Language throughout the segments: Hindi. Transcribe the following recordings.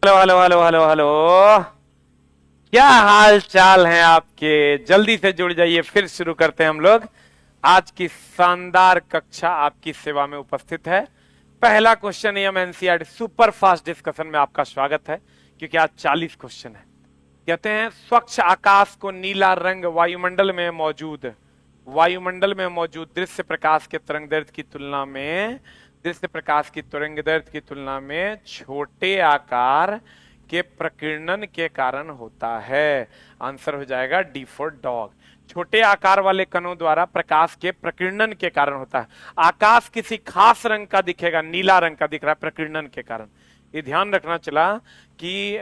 Hello hello hello hello hello. क्या हाल चाल है आपके? जल्दी से जुड़ जाइए, फिर शुरू करते हैं हम लोग। आज की शानदार कक्षा आपकी सेवा में उपस्थित है। पहला क्वेश्चन एम एनसीईआरटी सुपर फास्ट डिस्कशन में आपका स्वागत है, क्योंकि आज 40 क्वेश्चन है। कहते हैं स्वच्छ आकाश को नीला रंग वायुमंडल में मौजूद दृश्य प्रकाश के तरंगदैर्ध्य की तुलना में छोटे आकार के प्रकीर्णन के कारण होता है। आंसर हो जाएगा डी फॉर डॉग। छोटे आकार वाले कणों द्वारा प्रकाश के प्रकीर्णन के कारण होता है। आकाश किसी खास रंग का दिखेगा, नीला रंग का दिख रहा है प्रकीर्णन के कारण। ये ध्यान रखना चला कि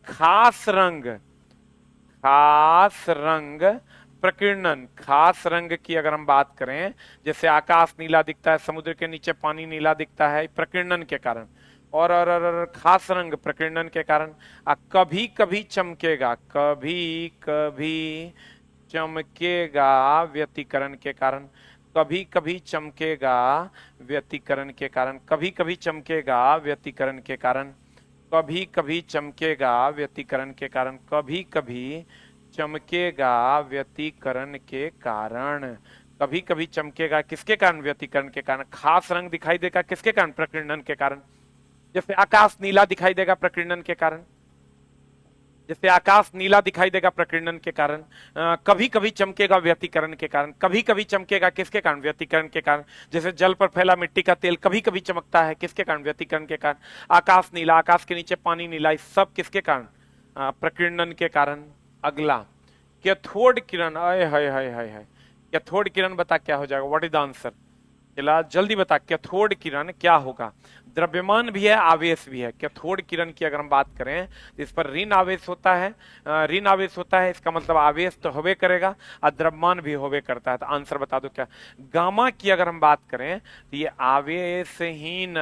खास रंग प्रकीर्णन, खास रंग की अगर हम बात करें, जैसे आकाश नीला दिखता है, समुद्र के नीचे पानी नीला दिखता है, प्रकीर्णन के कारण। और खास रंग प्रकीर्णन के कारण। कभी कभी चमकेगा व्यतिकरण के कारण। कभी कभी चमकेगा व्यतिकरण के कारण। कभी कभी चमकेगा व्यतिकरण के कारण। कभी कभी चमकेगा व्यतिकरण के कारण। कभी कभी चमकेगा व्यतिकरण के कारण। कभी कभी चमकेगा किसके कारण? व्यतिकरण के कारण। खास रंग दिखाई देगा किसके कारण? प्रकीर्णन के कारण। जैसे आकाश नीला दिखाई देगा प्रकीर्णन के कारण। कभी कभी चमकेगा व्यतिकरण के कारण। कभी कभी चमकेगा किसके कारण? व्यतिकरण के कारण। जैसे जल पर फैला मिट्टी का तेल कभी कभी चमकता है, किसके कारण? व्यतिकरण के कारण। आकाश नीला, आकाश के नीचे पानी नीला, इस सब किसके कारण? प्रकीर्णन के कारण। अगला कैथोड किरण। आय हाय हाय हाय हाय। कैथोड किरण बता क्या हो जाएगा? What is the answer? चला जल्दी बता, कैथोड किरण क्या होगा? द्रव्यमान भी है, आवेश भी है। कैथोड किरण की अगर हम बात करें तो इस पर ऋण आवेश होता है। ऋण आवेश होता है, इसका मतलब आवेश तो होबे करेगा और द्रव्यमान भी होबे करता है। तो आंसर बता दो क्या? गामा की अगर हम बात करें तो ये आवेशहीन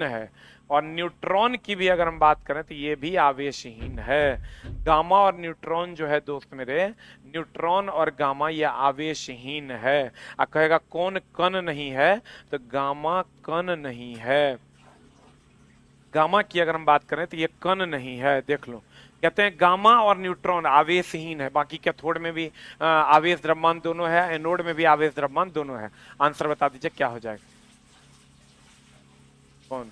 है। और न्यूट्रॉन की भी अगर हम बात करें तो ये भी आवेशहीन है। गामा और न्यूट्रॉन जो है दोस्त मेरे, न्यूट्रॉन और गामा ये आवेशहीन है। आप कहेगा कौन कण नहीं है? तो गामा कण नहीं है। गामा की अगर हम बात करें तो ये कण नहीं है, देख लो। कहते हैं गामा और न्यूट्रॉन आवेशहीन है। बाकी कैथोड में भी आवेश द्रव्यमान दोनों है, एनोड में भी आवेश द्रव्यमान दोनों है। आंसर बता दीजिए क्या हो जाएगा? कौन?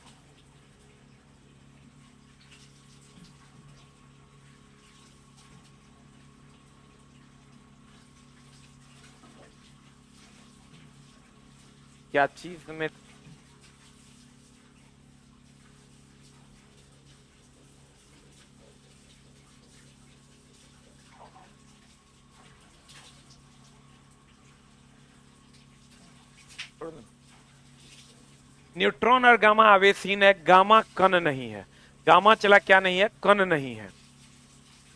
क्या चीज में? न्यूट्रॉन और गामा आवेशहीन है, गामा कण नहीं है। गामा चला क्या नहीं है? कण नहीं है।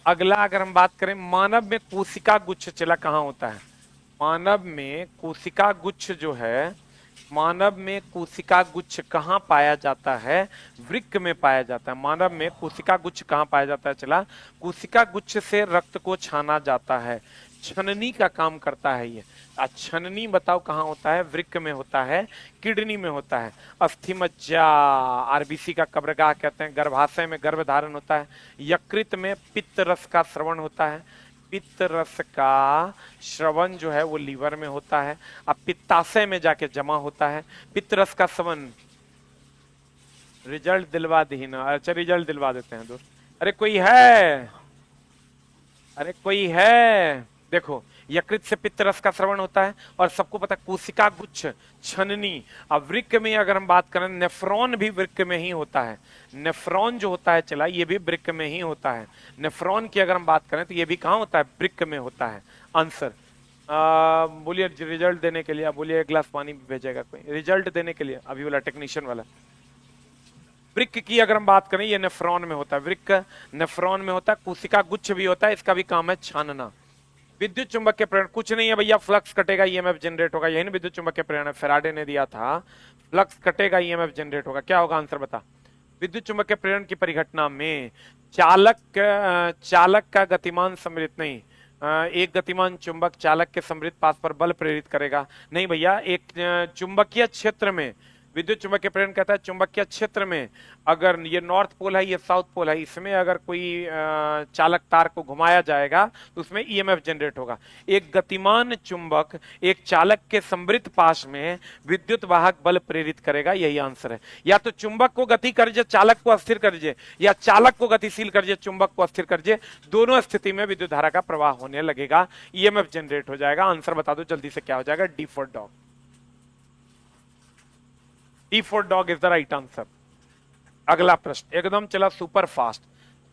अगला अगर हम बात करें, मानव में कोशिका गुच्छ चला कहाँ होता है? मानव में कोशिका गुच्छ जो है, मानव में कोशिका गुच्छ कहाँ पाया जाता है? वृक्क में पाया जाता है। मानव में कोशिका गुच्छ कहाँ पाया जाता है? चला, कोशिका गुच्छ से रक्त को छाना जाता है। छननी का काम करता है ये। छननी बताओ कहाँ होता है? वृक्क में होता है, किडनी में होता है। अस्थि मज्जा, आरबीसी का कब्रगाह कहते हैं। गर्भाशय में गर्भ धारण होता है। यकृत में पित्त रस का श्रवण होता है। पित्त रस का श्रवण जो है वो लीवर में होता है। अब पित्ताशय में जाके जमा होता है। पित्त रस का श्रवण। रिजल्ट दिलवा दी ना? अच्छा रिजल्ट दिलवा देते हैं दोस्त। अरे कोई है? अरे कोई है? देखो, यकृत से पित्त रस का श्रवण होता है। और सबको पता कोशिका गुच्छ, छननी। अब वृक्क में अगर हम बात करें, नेफ्रॉन भी वृक्क में ही होता है। नेफ्रॉन जो होता है चला, ये भी वृक्क में ही होता है। नेफ्रॉन की अगर हम बात करें तो ये भी कहाँ होता है? वृक्क में होता है। आंसर बोलिए रिजल्ट देने के लिए। बोलिए एक गिलास पानी भेजेगा कोई रिजल्ट देने के लिए? अभी वाला टेक्नीशियन वाला। वृक्क की अगर हम बात करें, ये नेफ्रॉन में होता है। वृक्क नेफ्रॉन में होता है। कोशिका गुच्छ भी होता है, इसका भी काम है छानना। विद्युत चुंबक के प्रेरण कुछ नहीं है भैया, फ्लक्स कटेगा ईएमएफ जनरेट होगा। यही ना विद्युत चुंबक के प्रेरण फेराडे ने दिया था, फ्लक्स कटेगा ईएमएफ जनरेट होगा। क्या होगा? आंसर बता। विद्युत चुंबक के प्रेरण की परिघटना में चालक का गतिमान सम्मिलित नहीं, एक गतिमान चुंबक चालक के सम्मिलित पास पर बल प्रेरित करेगा। नहीं भैया, एक चुंबकीय क्षेत्र में विद्युत चुंबकीय प्रेरण कहता है चुंबकीय क्षेत्र में अगर ये नॉर्थ पोल है, ये साउथ पोल है, इसमें अगर कोई चालक तार को घुमाया जाएगा तो उसमें ईएमएफ जनरेट होगा। एक गतिमान चुंबक एक चालक के समृद्ध पाश में विद्युत वाहक बल प्रेरित करेगा, यही आंसर है। या तो चुंबक को गति करिए, चालक को अस्थिर करिए, या चालक को गतिशील करिए, चुंबक को अस्थिर करिए, दोनों स्थिति में विद्युत धारा का प्रवाह होने लगेगा, ईएमएफ जनरेट हो जाएगा। आंसर बता दो जल्दी से, क्या हो जाएगा? D for dog. D for dog is the right answer. अगला प्रश्न एकदम चला सुपर फास्ट।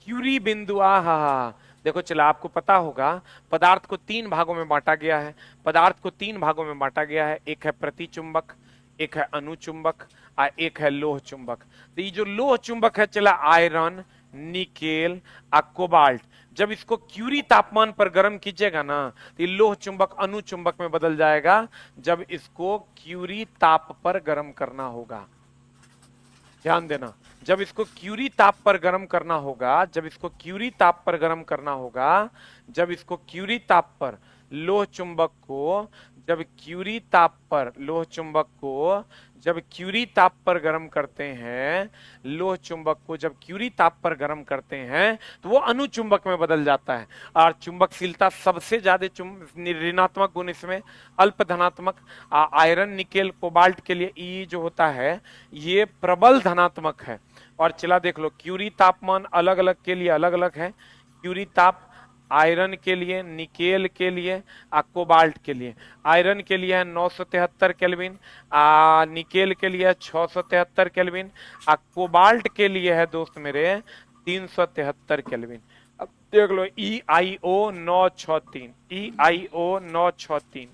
क्यूरी बिंदु, देखो चला, आपको पता होगा पदार्थ को 3 भागों में बांटा गया है। पदार्थ को 3 भागों में बांटा गया है, एक है प्रतिचुंबक, एक है अनुचुंबक और एक है लोह चुंबक। तो ये जो लोह चुंबक है चला आयरन, निकेल और कोबाल्ट, जब इसको क्यूरी तापमान पर गर्म कीजिएगा ना तो ये लोह चुंबक अनुचुंबक में बदल जाएगा, जब इसको क्यूरी ताप पर गर्म करना होगा। ध्यान देना, जब इसको क्यूरी ताप पर गर्म करना होगा, जब इसको क्यूरी ताप पर गर्म करना होगा, जब इसको क्यूरी ताप पर लोह चुंबक को, जब क्यूरी ताप पर लोह चुंबक को जब क्यूरी ताप पर गर्म करते हैं, लोह चुंबक को जब क्यूरी ताप पर गर्म करते हैं तो वो अनुचुंबक में बदल जाता है। और चुंबकशीलता सबसे ज्यादा ऋणात्मक गुण इसमें अल्प धनात्मक, आयरन निकेल कोबाल्ट के लिए ई जो होता है ये प्रबल धनात्मक है। और चला देख लो, क्यूरी तापमान अलग अलग के लिए अलग अलग है। क्यूरी ताप आयरन के लिए, निकेल के लिए, कोबाल्ट के लिए। आयरन के लिए है 973 केल्विन, निकेल के लिए है 673 केल्विन, कोबाल्ट के लिए है दोस्त मेरे 373 केल्विन। अब देख लो, EIO 963, EIO 963,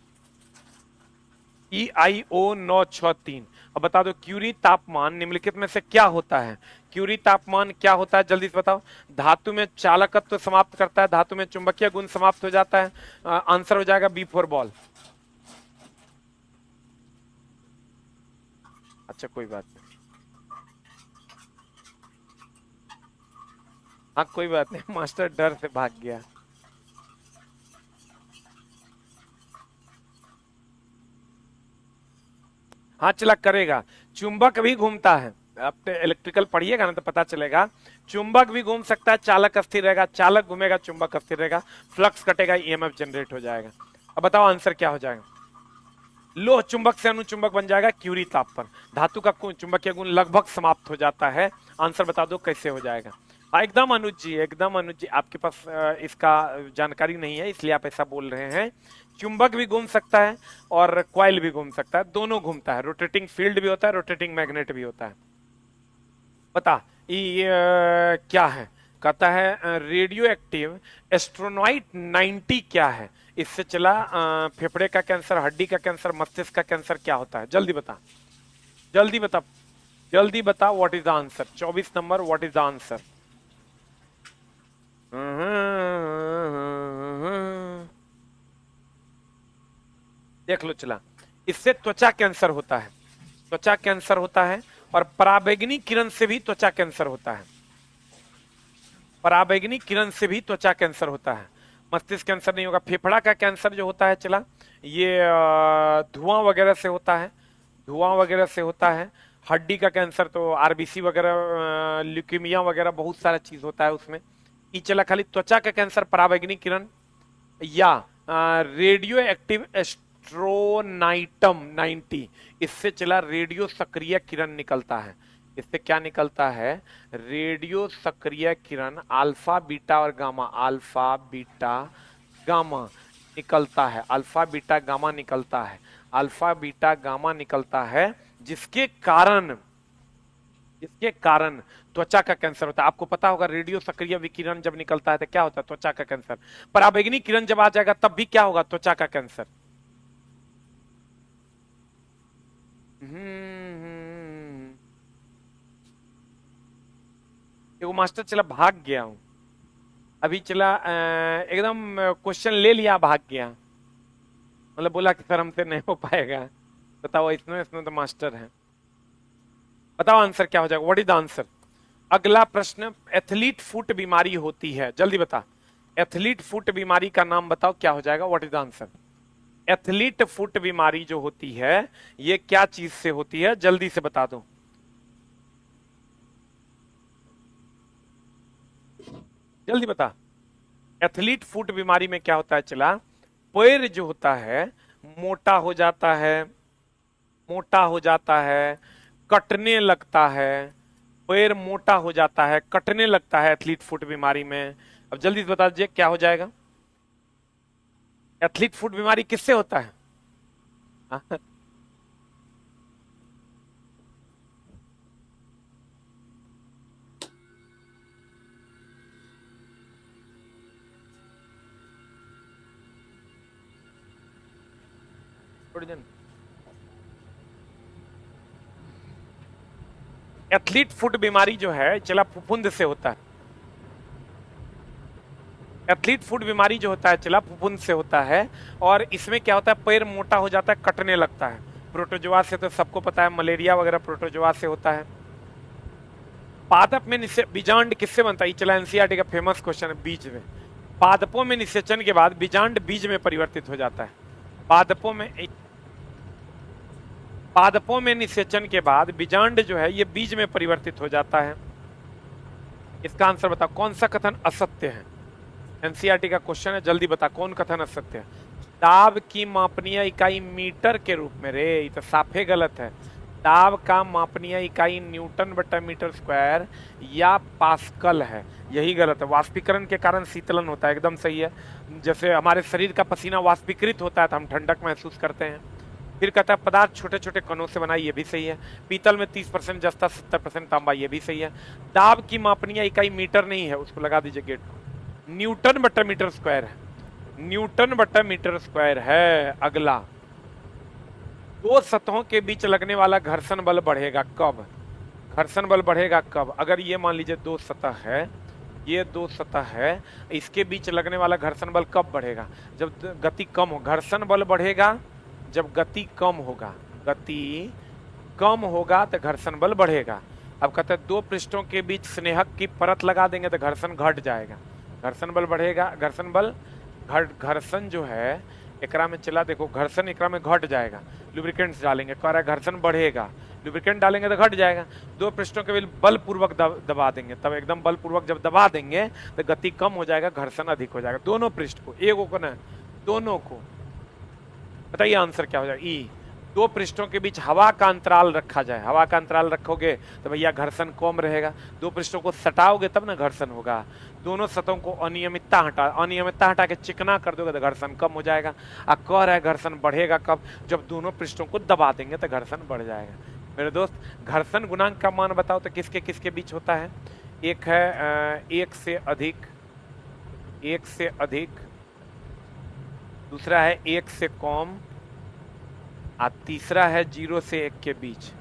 EIO 963। अब बता दो क्यूरी तापमान निम्नलिखित में से क्या होता है? क्यूरी तापमान क्या होता है जल्दी से बताओ। धातु में चालकत्व समाप्त करता है, धातु में चुंबकीय गुण समाप्त हो जाता है। आंसर हो जाएगा बी फॉर बॉल। अच्छा कोई बात नहीं, हाँ कोई बात नहीं, मास्टर डर से भाग गया। हाँ चला करेगा, चुंबक भी घूमता है, आपने इलेक्ट्रिकल पढ़िएगा ना तो पता चलेगा। चुंबक भी घूम सकता है, चालक अस्थिर रहेगा, चालक घूमेगा चुंबक अस्थिर रहेगा, फ्लक्स कटेगा, ईएमएफ जनरेट हो जाएगा। अब बताओ आंसर क्या हो जाएगा? लोह चुंबक से अनुचुंबक बन जाएगा क्यूरी ताप पर, धातु का चुंबकीय गुण लगभग समाप्त हो जाता है। आंसर बता दो कैसे हो जाएगा? एकदम अनुज जी, एकदम अनुज जी, आपके पास इसका जानकारी नहीं है इसलिए आप ऐसा बोल रहे हैं। चुंबक भी घूम सकता है और क्वाइल भी घूम सकता है, दोनों घूमता है, रोटेटिंग फील्ड भी होता है, रोटेटिंग मैग्नेट भी होता है। बता ये क्या है? कहता है रेडियो एक्टिव एस्ट्रोनॉइट 90 क्या है? इससे चला फेफड़े का कैंसर, हड्डी का कैंसर, मस्तिष्क का कैंसर क्या होता है? जल्दी बता, जल्दी बता, जल्दी बता, what is the answer? 24 number, what is the answer? देख लो चला, इससे त्वचा कैंसर होता है, त्वचा कैंसर होता है, और पराबैंगनी किरण से भी त्वचा कैंसर होता है, पराबैंगनी किरण से भी त्वचा कैंसर होता है। मस्तिष्क कैंसर नहीं होगा। फेफड़ा का कैंसर जो होता है चला, ये धुआं वगैरह से होता है, धुआं वगैरह से होता है। हड्डी का कैंसर तो आरबीसी वगैरह, ल्यूकीमिया वगैरह बहुत सारा चीज होता है उसमें। ये चला खाली त्वचा का कैंसर पराबैंगनी किरण या रेडियो एक्टिव एस्ट्रोनाइटम 90, इससे चला रेडियो सक्रिय किरण निकलता है। इससे क्या निकलता है? रेडियो सक्रिय किरण अल्फा बीटा और गामा, अल्फा बीटा गामा निकलता है, अल्फा बीटा गामा निकलता है, अल्फा बीटा गामा निकलता है, जिसके कारण त्वचा का कैंसर होता है। आपको पता होगा रेडियो सक्रिय विकिरण जब निकलता है तो क्या होता है? त्वचा का कैंसर। पराबैंगनी किरण जब आ जाएगा तब भी क्या होगा? त्वचा का कैंसर। वो मास्टर चला भाग गया हूं अभी, चला एकदम क्वेश्चन ले लिया, भाग गया, मतलब बोला कि सर हमसे नहीं हो पाएगा। बताओ, इसमें तो मास्टर है। बताओ आंसर क्या हो जाएगा? What is the answer? अगला प्रश्न, एथलीट फुट बीमारी होती है, जल्दी बता। एथलीट फुट बीमारी का नाम बताओ, क्या हो जाएगा? What is the answer? Athlete foot बीमारी जो होती है ये क्या चीज से होती है, जल्दी से बता दो, जल्दी बता। एथलीट फुट बीमारी में क्या होता है चला, पैर जो होता है मोटा हो जाता है, मोटा हो जाता है, कटने लगता है, पैर मोटा हो जाता है, कटने लगता है एथलीट फुट बीमारी में। अब जल्दी से बता दीजिए क्या हो जाएगा। एथलीट फुट बीमारी किससे होता है? हाँ? एथलीट फुट बीमारी जो है चला फुफुंद से होता है। एथलीट फुट बीमारी जो होता है चला फुफुंद से होता है, और इसमें क्या होता है, पैर मोटा हो जाता है, कटने लगता है। प्रोटोजोआ से तो सबको पता है, मलेरिया वगैरह प्रोटोजोआ से होता है। पादप में बीजांड किससे बनता है, चला एनसीईआरटी का फेमस क्वेश्चन है, बीज में। पादपों में निषेचन के बाद बीजांड बीज में परिवर्तित हो जाता है। पादपों में निषेचन के बाद बीजांड जो है ये बीज में परिवर्तित हो जाता है। इसका आंसर बता, कौन सा कथन असत्य है? एनसीईआरटी का क्वेश्चन है, जल्दी बता कौन कथन असत्य है। दाब की मापनीय इकाई मीटर के रूप में, रे ये तो साफे गलत है। दाब का मापनीय इकाई न्यूटन बटा मीटर स्क्वायर या पास्कल है, यही गलत है। वाष्पीकरण के कारण शीतलन होता है, एकदम सही है। जैसे हमारे शरीर का पसीना वाष्पीकृत होता है तो हम ठंडक महसूस करते हैं। फिर कहता है पदार्थ छोटे छोटे कणों से बना, ये भी सही है। पीतल में 30% जस्ता, 70% तांबा, ये भी सही है। दाब की मापनीय इकाई मीटर नहीं है, उसको लगा दीजिए गेट को, न्यूटन बटा मीटर स्क्वायर है, न्यूटन बटा मीटर स्क्वायर है। अगला, दो सतहों के बीच लगने वाला घर्षण बल बढ़ेगा कब? घर्षण बल बढ़ेगा कब? अगर ये मान लीजिए दो सतह है, ये दो सतह है, इसके बीच लगने वाला घर्षण बल कब बढ़ेगा? जब गति कम हो। घर्षण बल बढ़ेगा जब गति कम होगा, गति कम होगा तो घर्षण बल बढ़ेगा। अब कहते हैं दो पृष्ठों के बीच स्नेहक की परत लगा देंगे तो घर्षण घट जाएगा, घर्षण बल बढ़ेगा। घर्षण बल घर्षण जो है एकरा में चला, देखो घर्षण एकरा में घट जाएगा। लुब्रिकेंट्स डालेंगे, कह रहा है घर्षण बढ़ेगा, लुब्रिकेंट डालेंगे तो घट जाएगा। दो पृष्ठों के बीच बलपूर्वक दबा देंगे, तब एकदम बलपूर्वक जब दबा देंगे तो गति कम हो जाएगा, घर्षण अधिक हो जाएगा। दोनों पृष्ठ को, एक को ना, दोनों को। बताइए आंसर क्या हो जाएगा? ई। दो पृष्ठों के बीच हवा का अंतराल रखा जाए, हवा का अंतराल रखोगे तो भैया घर्षण कम रहेगा। दो पृष्ठों को सटाओगे तब ना घर्षण होगा। दोनों सतहों को अनियमितता हटा के चिकना कर दोगे तो घर्षण कम हो जाएगा। अब कह रहा है घर्षण बढ़ेगा कब? जब दोनों पृष्ठों को दबा देंगे तो घर्षण बढ़ जाएगा। मेरे दोस्त, घर्षण गुणांक का मान बताओ तो किसके किसके बीच होता है? एक है एक से अधिक, एक से अधिक, दूसरा है एक से कम, और तीसरा है 0 से 1 के बीच।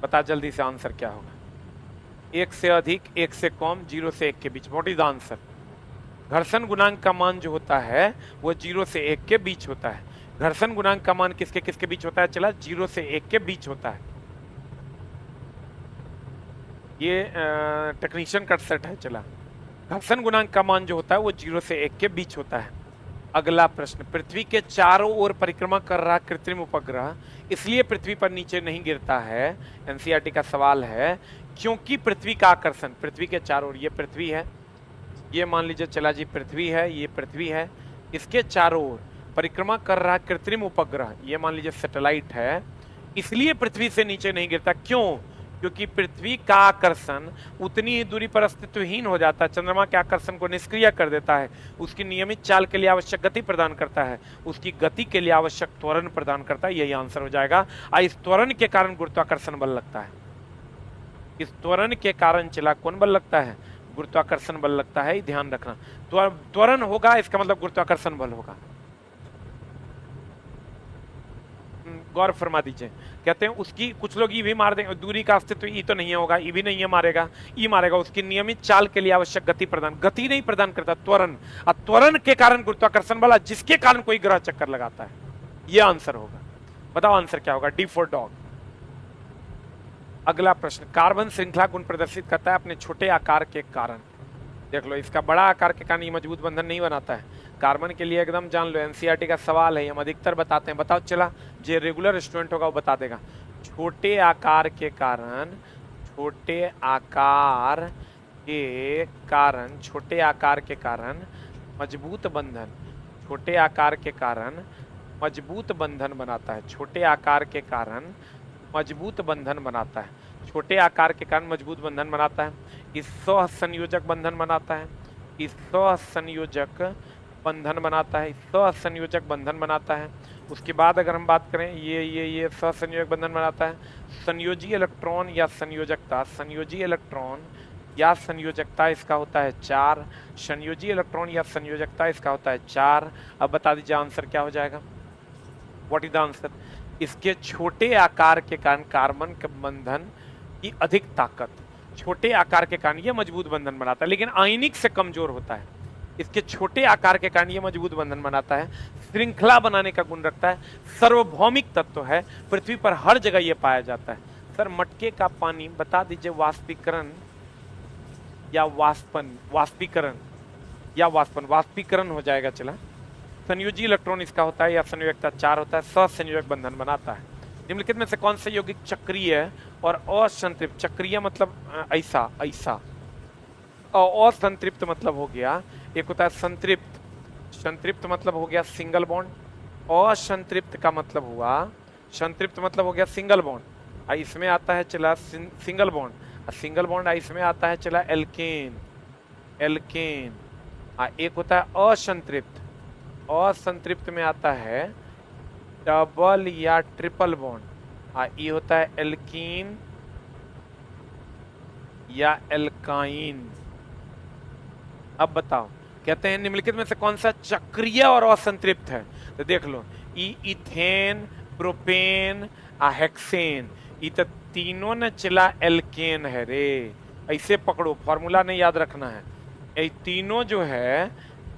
बता जल्दी से आंसर क्या होगा? एक से अधिक, एक से कम, 0 से 1 के बीच। What is the answer? घर्षण गुणांक का मान जो होता है वो 0 से 1 के बीच होता है। घर्षण गुणांक का मान किसके किसके बीच होता है? चला 0 से 1 के बीच होता है। ये टेक्नीशियन का सेट है। चला, घर्षण गुणांक का मान जो होता है वो 0 से 1 के बीच होता है। अगला प्रश्न, पृथ्वी के चारों ओर परिक्रमा कर रहा कृत्रिम उपग्रह इसलिए पृथ्वी पर नीचे नहीं गिरता है। एनसीईआरटी का सवाल है, क्योंकि पृथ्वी का आकर्षण पृथ्वी के चारों ओर, ये पृथ्वी है, ये मान लीजिए चला जी पृथ्वी है, ये पृथ्वी है, इसके चारों ओर परिक्रमा कर रहा कृत्रिम उपग्रह, ये मान लीजिए सैटेलाइट है, इसलिए पृथ्वी से नीचे नहीं गिरता। क्यों? क्योंकि पृथ्वी का आकर्षण उतनी ही दूरी पर अस्तित्वहीन हो जाता है, चंद्रमा के आकर्षण को निष्क्रिय कर देता है, उसकी नियमित चाल के लिए आवश्यक गति प्रदान करता है, उसकी गति के लिए आवश्यक त्वरण प्रदान करता है। यही आंसर हो जाएगा। इस त्वरण के कारण गुरुत्वाकर्षण बल लगता है। इस त्वरण के कारण चला कौन बल लगता है? गुरुत्वाकर्षण बल लगता है, ध्यान रखना। त्वरण होगा इसका मतलब गुरुत्वाकर्षण बल होगा। गौर फरमा दीजिए। कहते हैं उसकी, कुछ लोग ई भी मार देंगे, दूरी का अस्तित्व ई तो नहीं होगा, ई भी नहीं है मारेगा, ई मारेगा, उसकी नियमित चाल के लिए आवश्यक गति प्रदान, गति नहीं प्रदान करता, त्वरण। और त्वरण के कारण गुरुत्वाकर्षण बल, जिसके कारण कोई ग्रह चक्कर लगाता है। यह आंसर होगा। बताओ आंसर क्या होगा? D for dog. अगला प्रश्न, कार्बन श्रृंखला गुण प्रदर्शित करता है अपने छोटे आकार के कारण। देख लो, इसका बड़ा आकार के कारण ये मजबूत बंधन नहीं बनाता है। कार्बन के लिए एकदम जान लो, एनसीईआरटी का सवाल है, हम अधिकतर बताते हैं। बताओ चला, जो रेगुलर स्टूडेंट होगा वो बता देगा। छोटे आकार के कारण, छोटे आकार के कारण, छोटे आकार के कारण मजबूत बंधन, छोटे आकार के कारण मजबूत बंधन बनाता है। छोटे आकार के कारण मजबूत बंधन बनाता है। छोटे आकार के कारण मजबूत बंधन बनाता है। इस सहसंयोजक बंधन बनाता है। इस सहसंयोजक बंधन बनाता है। सहसंयोजक बंधन बनाता है। उसके बाद अगर हम बात करें, ये सहसंयोजक बंधन बनाता है। संयोजी इलेक्ट्रॉन या संयोजकता, संयोजी इलेक्ट्रॉन या संयोजकता इसका होता है 4। संयोजी इलेक्ट्रॉन या संयोजकता इसका होता है 4। अब बता दीजिए आंसर क्या हो जाएगा, व्हाट इज द आंसर। इसके छोटे आकार के कारण कार्बन के बंधन की अधिक ताकत, छोटे आकार के कारण यह मजबूत बंधन बनाता है, लेकिन आयनिक से कमजोर होता है। इसके छोटे आकार के कारण यह मजबूत बंधन बनाता है, श्रृंखला बनाने का गुण रखता है, सार्वभौमिक तत्व है, पृथ्वी पर हर जगह यह पाया जाता है। सर मटके का पानी बता दीजिए वाष्पीकरण या वाष्पन, वाष्पीकरण या वाष्पन, वाष्पीकरण हो जाएगा चला। संयोजी इलेक्ट्रॉन इसका होता है या संयोजकता 4 होता है, सहसंयोजक बंधन बनाता है। निम्नलिखित में से कौन से यौगिक चक्रीय और असंतृप्त, चक्रीय मतलब ऐसा ऐसा, और असंतृप्त मतलब हो गया, एक होता है संतृप्त, संतृप्त मतलब हो गया सिंगल बॉन्ड, असंतृप्त का मतलब हुआ, संतृप्त मतलब हो गया सिंगल बॉन्ड, इसमें आता है चला सिंगल बॉन्ड, सिंगल बॉन्ड इसमें आता है चला एल्केन, एल्केन। एक होता है असंतृप्त, असंतृप्त में आता है डबल या ट्रिपल बॉन्ड, ये होता है एल्कीन या एल्काइन। अब बताओ, कहते हैं निम्नलिखित में से कौन सा चक्रीय और असंतृप्त है, तो देख लो, इथेन, प्रोपेन, हेक्सेन, ये तो तीनों ने चला एल्केन है रे, ऐसे पकड़ो, फॉर्मूला नहीं याद रखना है, ये तीनों जो है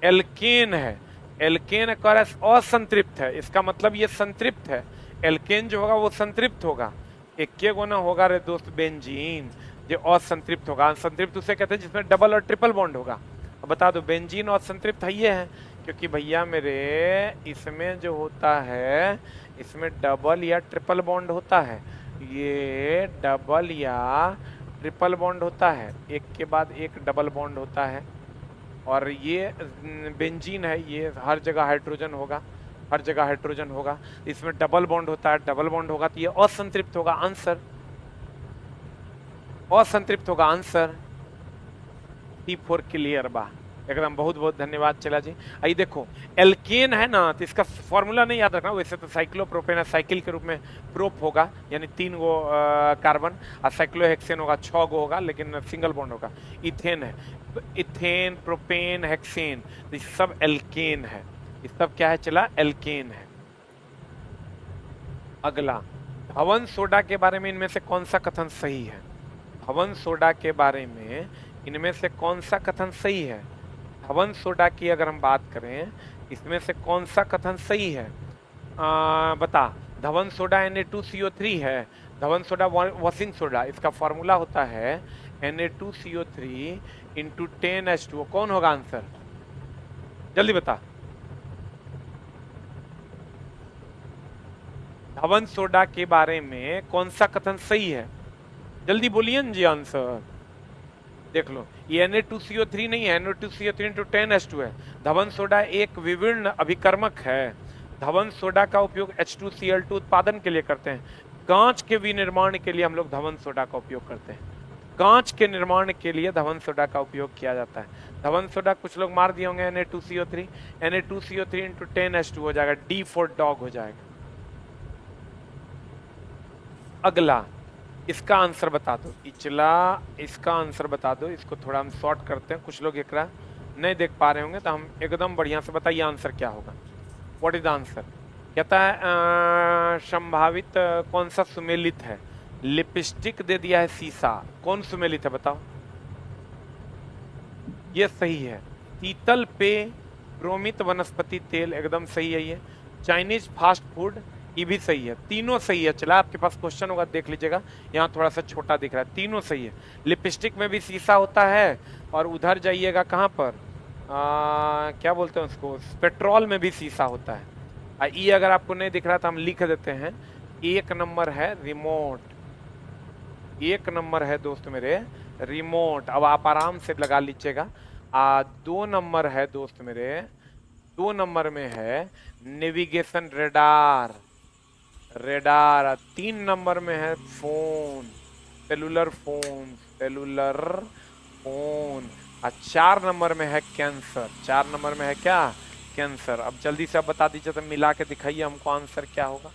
एल्केन है। एल्केन कर असंतृप्त है, इसका मतलब ये संतृप्त है, एल्केन जो होगा वो संतृप्त होगा। एक गो ना होगा रे दोस्त बेंजीन जो असंतृप्त होगा, असंतृप्त उसे कहते हैं जिसमें डबल और ट्रिपल बॉन्ड होगा। अब बता दो बेंजीन और असंतृप्त है ये है, क्योंकि भैया मेरे इसमें जो होता है इसमें डबल या ट्रिपल बॉन्ड होता है, ये डबल या ट्रिपल बॉन्ड होता है, एक के बाद एक डबल बॉन्ड होता है। और ये बेंजीन है, ये हर जगह हाइड्रोजन होगा, हर जगह हाइड्रोजन होगा, इसमें डबल बॉन्ड होता है, डबल बॉन्ड होगा तो ये असंतृप्त होगा, आंसर असंतृप्त होगा, आंसर T4 क्लियर बा एकदम। बहुत बहुत धन्यवाद चला जी। आई देखो एल्केन है ना, तो इसका फॉर्मूला नहीं याद रखना, वैसे तो साइक्लोप्रोपेन है, साइकिल के रूप में प्रोप होगा यानी 3 गो कार्बन, और साइक्लोहेक्सेन होगा 6 गो होगा, लेकिन सिंगल बॉन्ड होगा। इथेन है, इथेन, प्रोपेन, हेक्सेन, तो ये सब एल्केन है, ये सब क्या है चला एल्केन है। अगला, हवन सोडा के बारे में इनमें से कौन सा कथन सही है, हवन सोडा के बारे में इनमें से कौन सा कथन सही है। हवन सोडा की अगर हम बात करें, इसमें से कौन सा कथन सही है, बता। धवन सोडा Na2CO3 है, धवन सोडा वॉशिंग सोडा, इसका फॉर्मूला होता है Na2CO3 इंटू 10H2O। कौन होगा आंसर, जल्दी बता। धवन सोडा के बारे में कौन सा कथन सही है, जल्दी बोलिए जी आंसर। देख लो ये Na2CO3 नहीं है, Na2CO3 इंटू 10H2 है। धवन सोडा एक विभिन्न अभिकर्मक है, धवन सोडा का उपयोग H2Cl2 उत्पादन के लिए करते हैं। कांच के विनिर्माण के लिए हम लोग धवन सोडा का उपयोग करते हैं, कांच के निर्माण के लिए धवन सोडा का उपयोग किया जाता है। धवन सोडा कुछ लोग मार दिए होंगे Na2CO3, Na2CO3 इंटू 10H2 हो जाएगा, D फॉर डॉग हो जाएगा। अगला, इसका आंसर बता दो, पिछला इसका आंसर बता दो, इसको थोड़ा हम शॉर्ट करते हैं, कुछ लोग एकरा नहीं देख पा रहे होंगे, तो हम एकदम बढ़िया से बताइए आंसर क्या होगा, व्हाट इज द आंसर। कहता है संभावित कौन सा सुमेलित है, लिपस्टिक दे दिया है शीशा, कौन सुमेलित है बताओ, ये सही है। शीतल पे ब्रोमित वनस्पति तेल एकदम सही है, ये चाइनीज फास्ट फूड ये भी सही है, तीनों सही है। चला आपके पास क्वेश्चन होगा देख लीजिएगा, यहाँ थोड़ा सा छोटा दिख रहा है, तीनों सही है। लिपस्टिक में भी शीशा होता है, और उधर जाइएगा कहाँ पर, क्या बोलते हैं उसको, पेट्रोल में भी शीशा होता है। ई अगर आपको नहीं दिख रहा तो हम लिख देते हैं। एक नंबर है रिमोट, एक नंबर है दोस्त मेरे रिमोट। अब आप आराम से लगा लीजिएगा। दो नंबर है दोस्त मेरे, दो नंबर में है नेविगेशन रेडार, रेडार। तीन नंबर में है phone, cellular phone, cellular phone. और चार नंबर में है कैंसर, चार नंबर में है क्या, कैंसर। अब जल्दी से आप बता दीजिए, तो मिला के दिखाइए हमको आंसर क्या होगा।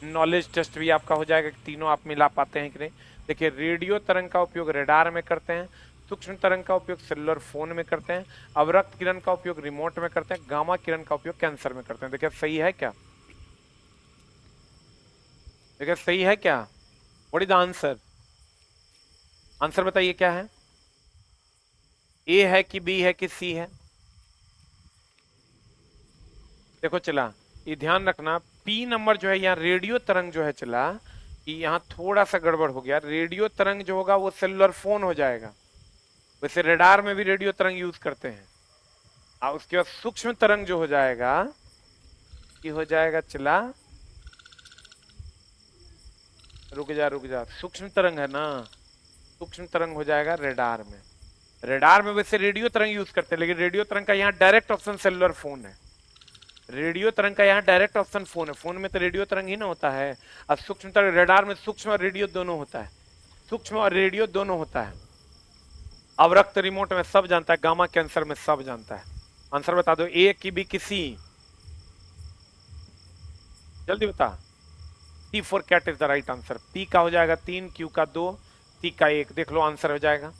नॉलेज टेस्ट भी आपका हो जाएगा कि तीनों आप मिला पाते हैं कि नहीं। देखिए, रेडियो तरंग का उपयोग रेडार में करते हैं, सूक्ष्म तरंग का उपयोग सेलुलर फोन में करते हैं, अवरक्त किरण का उपयोग रिमोट में करते हैं, गामा किरण का उपयोग कैंसर में करते हैं। देखिए सही है क्या, देखिए सही है क्या, what is the answer, answer बताइए क्या है। ए है कि बी है कि सी है। देखो चला, ये ध्यान रखना, पी नंबर जो है यहाँ रेडियो तरंग जो है चला, कि यहाँ थोड़ा सा गड़बड़ हो गया। रेडियो तरंग जो होगा वो सेलुलर फोन हो जाएगा। वैसे रेडार में भी रेडियो तरंग यूज करते हैं। और उसके बाद सूक्ष्म तरंग जो हो जाएगा, कि हो जाएगा चला, रुक जा, सूक्ष्म तरंग है ना, सूक्ष्म तरंग हो जाएगा रेडार में। रेडार में वैसे रेडियो तरंग यूज करते हैं, लेकिन रेडियो तरंग का यहाँ डायरेक्ट ऑप्शन सेलुलर फोन है। रेडियो तरंग का यहाँ डायरेक्ट ऑप्शन फोन है, फोन में तो रेडियो तरंग ही ना होता है। और सूक्ष्म तरंग रेडार में सूक्ष्म और रेडियो दोनों होता है, सूक्ष्म और रेडियो दोनों होता है। अवरक्त रिमोट में सब जानता है, गामा कैंसर में सब जानता है। आंसर बता दो, ए की बी की सी, जल्दी बता। C for cat is the right answer. P का हो जाएगा 3, क्यू का 2, सी का 1। देख लो आंसर हो जाएगा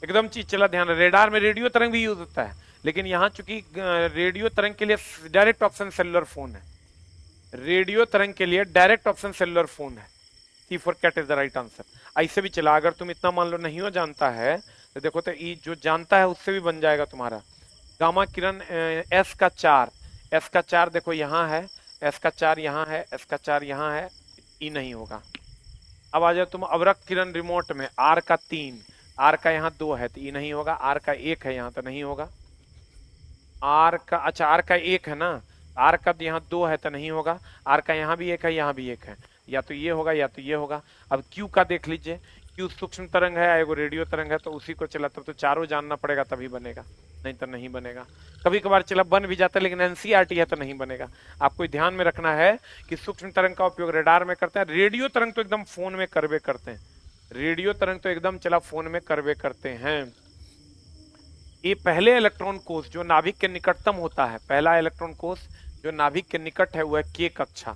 एकदम चीज। चला ध्यान, रेडार में रेडियो तरंग भी यूज होता है, लेकिन यहाँ चूंकि रेडियो तरंग के लिए डायरेक्ट ऑप्शन सेलुलर फोन है, रेडियो तरंग के लिए डायरेक्ट ऑप्शन सेलुलर फोन है। C for cat is the right answer. ऐसे भी चला, अगर तुम इतना मान लो नहीं हो जानता है, तो देखो तो ई जो जानता है उससे भी बन जाएगा तुम्हारा। गामा किरण एस का 4, एस का 4 देखो यहाँ है, एस का 4 यहाँ है, एस का 4 यहाँ है, ई नहीं होगा। अब आ जाओ तुम अवरक्त किरण रिमोट में, आर का 3, आर का यहाँ 2 है तो ई नहीं होगा, आर का 1 है यहाँ तो नहीं होगा। आर का, अच्छा आर का 1 है ना, आर का यहाँ 2 है तो नहीं होगा, आर का यहाँ भी 1 है, यहाँ भी 1 है, या तो ये होगा या तो ये होगा। अब क्यू का देख लीजिए, क्यू सूक्ष्म तरंग है, एगो रेडियो तरंग है, तो उसी को चला, तब तो चारों जानना पड़ेगा तभी बनेगा, नहीं तो नहीं बनेगा। कभी कभार चला बन भी जाता है, लेकिन एनसीईआरटी है तो नहीं बनेगा। आपको ध्यान में रखना है कि सूक्ष्म तरंग का उपयोग रेडार में करते हैं, रेडियो तरंग तो एकदम फोन में करवे करते हैं, रेडियो तरंग तो एकदम चला फोन में करवे करते हैं। ये पहले इलेक्ट्रॉन कोष जो नाभिक के निकटतम होता है, पहला इलेक्ट्रॉन कोष जो नाभिक के निकट है वो है के कक्षा,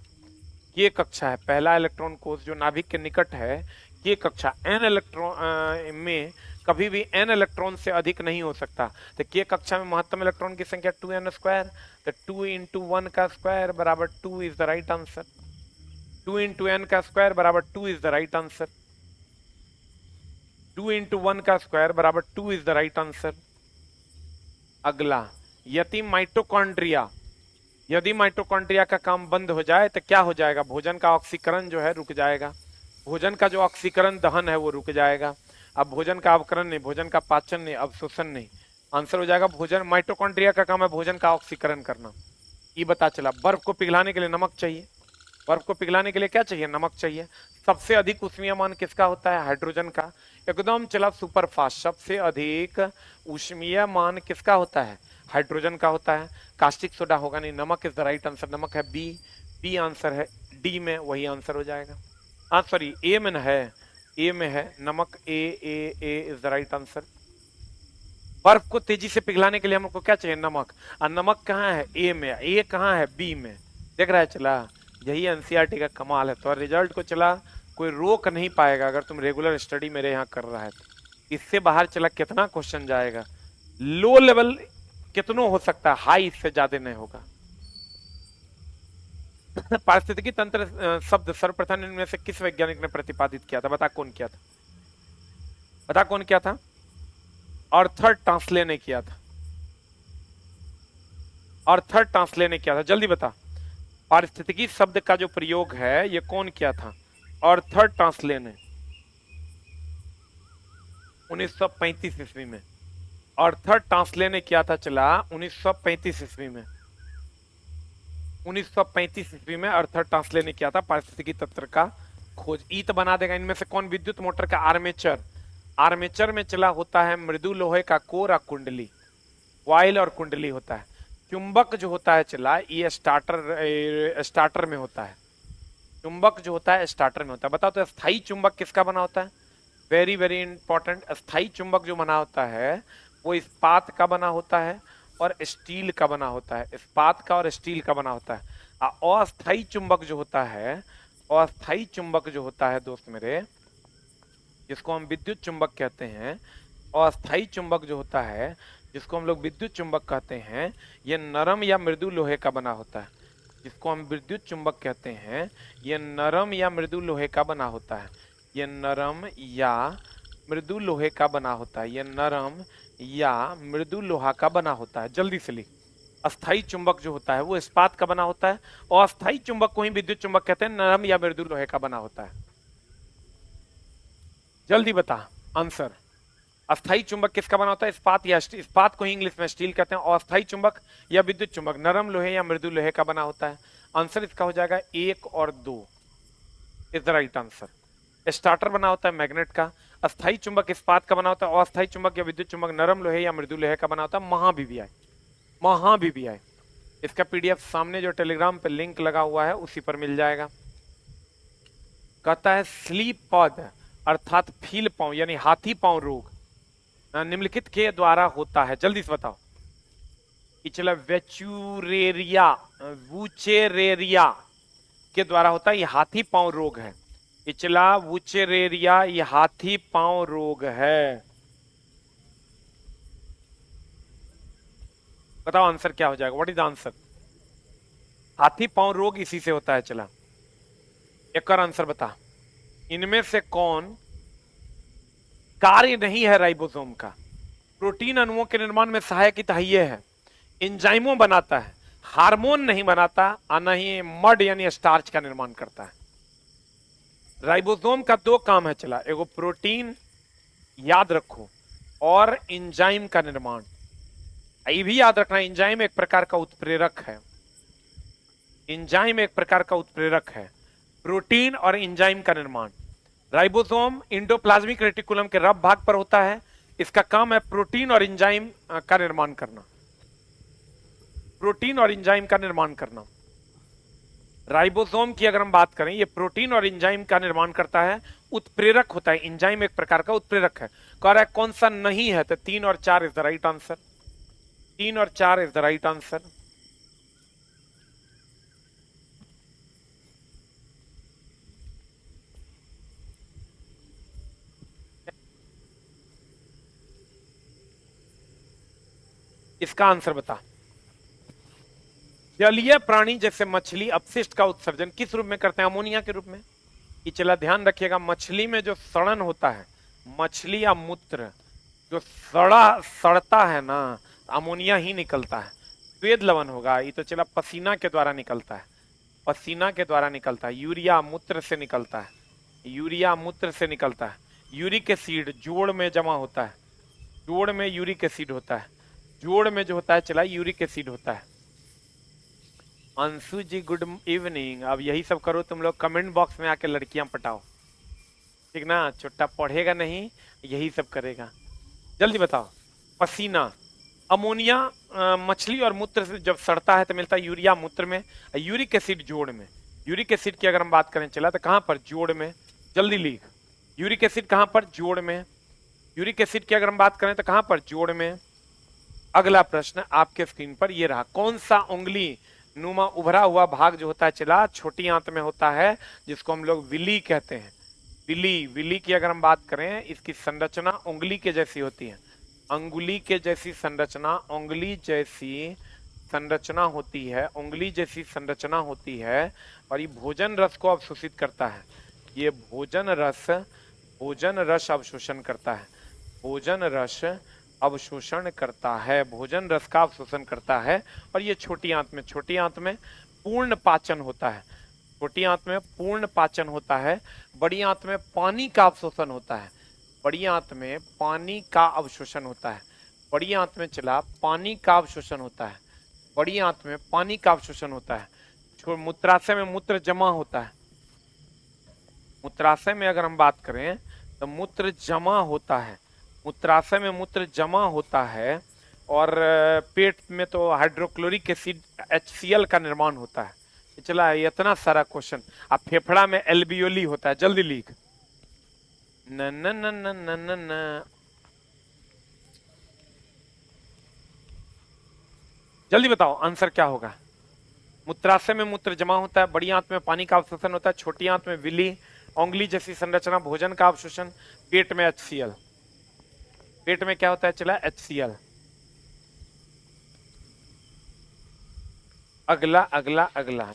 के कक्षा है पहला इलेक्ट्रॉन कोष जो नाभिक के निकट है, के कक्षा। एन इलेक्ट्रॉन में कभी भी एन इलेक्ट्रॉन से अधिक नहीं हो सकता, तो के कक्षा में महत्तम इलेक्ट्रॉन की संख्या 2n², तो 2 × 1 का स्क्वायर बराबर 2 is the right answer, 2 × n का स्क्वायर बराबर 2 इज द राइट आंसर, 2 × 1 का स्क्वायर बराबर 2 इज द राइट आंसर। अगला, यदि माइटोकॉन्ड्रिया, यदि माइटोकॉन्ड्रिया का काम बंद हो जाए तो क्या हो जाएगा, भोजन का ऑक्सीकरण जो है रुक जाएगा, भोजन का जो ऑक्सीकरण दहन है वो रुक जाएगा। अब भोजन का अवकरण नहीं, भोजन का पाचन नहीं, अवशोषण नहीं, आंसर हो जाएगा भोजन। माइटोकॉन्ड्रिया का काम है भोजन का ऑक्सीकरण करना। ये पता चला। बर्फ को पिघलाने के लिए नमक चाहिए, बर्फ को पिघलाने के लिए क्या चाहिए, नमक चाहिए। सबसे अधिक ऊष्मीयमान किसका होता है, हाइड्रोजन का। एकदम चला सुपर फास्ट, सबसे अधिक ऊष्मीयमान किसका होता है, हाइड्रोजन का होता है। कास्टिक सोडा होगा नहीं, नमक इज द राइट आंसर, नमक है बी, बी आंसर है, डी में वही आंसर हो जाएगा। हाँ सॉरी, ए में है, ए में है नमक, ए इज द राइट आंसर। बर्फ को तेजी से पिघलाने के लिए हमको क्या चाहिए, नमक, और नमक कहाँ है, ए में, ए कहाँ है, बी में। देख रहा है चला, यही एनसीईआरटी का कमाल है। तो रिजल्ट को चला कोई रोक नहीं पाएगा अगर तुम रेगुलर स्टडी मेरे यहाँ कर रहा है तो। इससे बाहर चला कितना क्वेश्चन जाएगा, लो लेवल कितनों हो सकता है, हाई इससे ज्यादा नहीं होगा। पारिस्थितिकी तंत्र शब्द सर्वप्रथम इनमें से किस वैज्ञानिक ने प्रतिपादित किया था, बता कौन किया था, बता कौन किया था। आर्थर टांसले ने किया था, आर्थर टांसले ने किया था, जल्दी बता। पारिस्थितिकी शब्द का जो प्रयोग है ये कौन किया था, आर्थर टांसले ने 1935 ईस्वी में। आर्थर टांसले ने किया था चला 1935 ईस्वी में। 1935 ईस्वी में आर्थर टांसले ने किया था पारिस्थितिकी तंत्र का खोज। ईत बना देगा। इनमें से कौन विद्युत मोटर का आर्मेचर, आर्मेचर में चला होता है मृदु लोहे का कोर और कुंडली, वाइल और कुंडली होता है। चुंबक जो होता है चला ये स्टार्टर में होता है। चुंबक जो होता है स्टार्टर में होता है। बताओ तो स्थायी चुंबक किसका बना होता है? Very very important. स्थायी चुंबक जो बना होता है वो इस्पात का बना होता है और स्टील का बना होता है। इस्पात का और स्टील का बना होता है। अस्थायी चुंबक जो होता है, अस्थायी चुंबक जो होता है दोस्त मेरे, जिसको हम विद्युत चुंबक कहते हैं, अस्थायी चुंबक जो होता है जिसको हम लोग विद्युत चुंबक कहते हैं, ये नरम या मृदु लोहे का बना होता है। जिसको हम विद्युत चुंबक कहते हैं ये नरम या मृदु लोहे का बना होता है। ये नरम या मृदु लोहे का बना होता है। ये नरम या मृदु लोहा का बना होता है। जल्दी से लिख। अस्थायी चुंबक जो होता है वो इस्पात का बना होता है और अस्थायी चुंबक को ही विद्युत चुंबक कहते हैं, नरम या मृदु लोहे का बना होता है। जल्दी बता आंसर। अस्थायी चुंबक किसका बना होता है? इस्पात या इस्पात को ही इंग्लिश में स्टील कहते हैं। और अस्थायी चुंबक या विद्युत चुंबक नरम लोहे या मृदु लोहे का बना होता है। आंसर इसका हो जाएगा 1 और 2 is the right answer. Starter बना होता है मैग्नेट का, अस्थायी चुंबक इस्पात का बना होता है, अस्थायी चुंबक या विद्युत चुंबक नरम लोहे या मृदु लोहे का बना होता है। महाबीबीआई, महाबीबीआई। इसका पीडीएफ सामने जो टेलीग्राम पे लिंक लगा हुआ है उसी पर मिल जाएगा। कहता है स्लीप पॉड अर्थात फील पांव यानी हाथी पांव रोग निम्नलिखित के द्वारा होता है। जल्दी से बताओ। पिछला वेचुरेरिया, वुचेरेरिया के द्वारा होता है। ये हाथी पांव रोग है। पिछला वुचेरेरिया ये हाथी पांव रोग है। बताओ आंसर क्या हो जाएगा? What is answer? हाथी पांव रोग इसी से होता है। चला एक और आंसर बता। इनमें से कौन कार्य नहीं है राइबोसोम का? प्रोटीन अणुओं के निर्माण में सहायक तहिए है, एंजाइमों बनाता है, हार्मोन नहीं बनाता, और न ही मड यानी स्टार्च का निर्माण करता है। राइबोसोम का 2 काम है। चला एगो प्रोटीन याद रखो और एंजाइम का निर्माण। ये भी याद रखना एंजाइम एक प्रकार का उत्प्रेरक है। एंजाइम एक प्रकार का उत्प्रेरक है। प्रोटीन और एंजाइम का निर्माण। राइबोसोम इंडोप्लाज्मिक रेटिकुलम के रब भाग पर होता है। इसका काम है प्रोटीन और एंजाइम का निर्माण करना। प्रोटीन और एंजाइम का निर्माण करना। राइबोसोम की अगर हम बात करें, ये प्रोटीन और एंजाइम का निर्माण करता है, उत्प्रेरक होता है। एंजाइम एक प्रकार का उत्प्रेरक है। कह रहा है कौन सा नहीं है? तो 3 और 4 इज द राइट आंसर। 3 और 4 इज द राइट आंसर। इसका आंसर बता। जलीय प्राणी जैसे मछली अपशिष्ट का उत्सर्जन किस रूप में करते हैं? अमोनिया के रूप में। कि चला ध्यान रखिएगा, मछली में जो सड़न होता है, मछली या मूत्र जो सड़ता है ना, अमोनिया ही निकलता है। श्वेत लवण होगा। ये तो चला पसीना के द्वारा निकलता है, पसीना के द्वारा निकलता है। यूरिया मूत्र से निकलता है, यूरिया मूत्र से निकलता है। यूरिक एसिड जोड़ में जमा होता है, जोड़ में यूरिक एसिड होता है। जोड़ में जो होता है चला यूरिक एसिड होता है। अंशु जी गुड इवनिंग। अब यही सब करो तुम लोग, कमेंट बॉक्स में आके लड़कियां पटाओ, ठीक ना? छोटा पढ़ेगा नहीं, यही सब करेगा। जल्दी बताओ। पसीना, अमोनिया मछली और मूत्र से जब सड़ता है तो मिलता है यूरिया मूत्र में, यूरिक एसिड जोड़ में। यूरिक एसिड की अगर हम बात करें चला तो कहां पर? जोड़ में। जल्दी लिख। यूरिक एसिड कहां पर? जोड़ में। यूरिक एसिड की अगर हम बात करें तो कहां पर? जोड़ में। अगला प्रश्न आपके स्क्रीन पर ये रहा। कौन सा उंगली नुमा उभरा हुआ भाग जो होता है चला छोटी आंत में होता है, जिसको हम लोग विली कहते हैं? विली। विली की अगर हम बात करें, इसकी संरचना उंगली के जैसी होती है। अंगुली के जैसी संरचना, उंगली जैसी संरचना होती है, उंगली जैसी संरचना होती है। और ये भोजन रस को अवशोषित करता है। ये भोजन रस अवशोषण करता है। भोजन रस अवशोषण करता है, भोजन रस का अवशोषण करता है। और ये छोटी आंत में पूर्ण पाचन होता है। छोटी आंत में पूर्ण पाचन होता है। बड़ी आंत में पानी का अवशोषण होता है। बड़ी आंत में पानी का अवशोषण होता है। बड़ी आंत में चला पानी का अवशोषण होता है, बड़ी आंत में पानी का अवशोषण होता है, मूत्राशय में मूत्र जमा होता है। मूत्राशय में अगर हम बात करें तो मूत्र जमा होता है, मूत्राशय में मूत्र जमा होता है, और पेट में तो हाइड्रोक्लोरिक एसिड HCl का निर्माण होता है। चला इतना सारा क्वेश्चन। अब फेफड़ा में एल्बियोली होता है, जल्दी लिख। न न न न न न न जल्दी बताओ आंसर क्या होगा। मूत्राशय में मूत्र जमा होता है, बड़ी आंत में पानी का अवशोषण होता है, छोटी आंत में विली उंगली जैसी संरचना भोजन का अवशोषण, पेट में HCl। पेट में क्या होता है चला HCl। अगला अगला अगला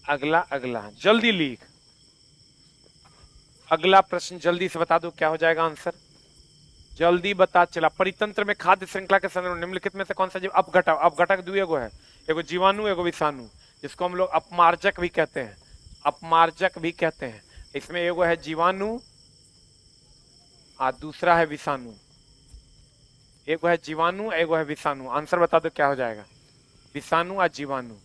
अगला अगला जल्दी लिख। अगला प्रश्न जल्दी से बता दो क्या हो जाएगा आंसर, जल्दी बता चला। परितंत्र में खाद्य श्रृंखला के संदर्भ में निम्नलिखित में से कौन सा जीव अपघटक, अपघटक दो एगो है, एगो जीवाणु एगो विषाणु, जिसको हम लोग अपमार्जक भी कहते हैं, अपमार्जक भी कहते हैं। इसमें एगो है जीवाणु और दूसरा है विषाणु, एगो है जीवाणु एगो है विषाणु। आंसर बता दो क्या हो जाएगा, विषाणु और जीवाणु।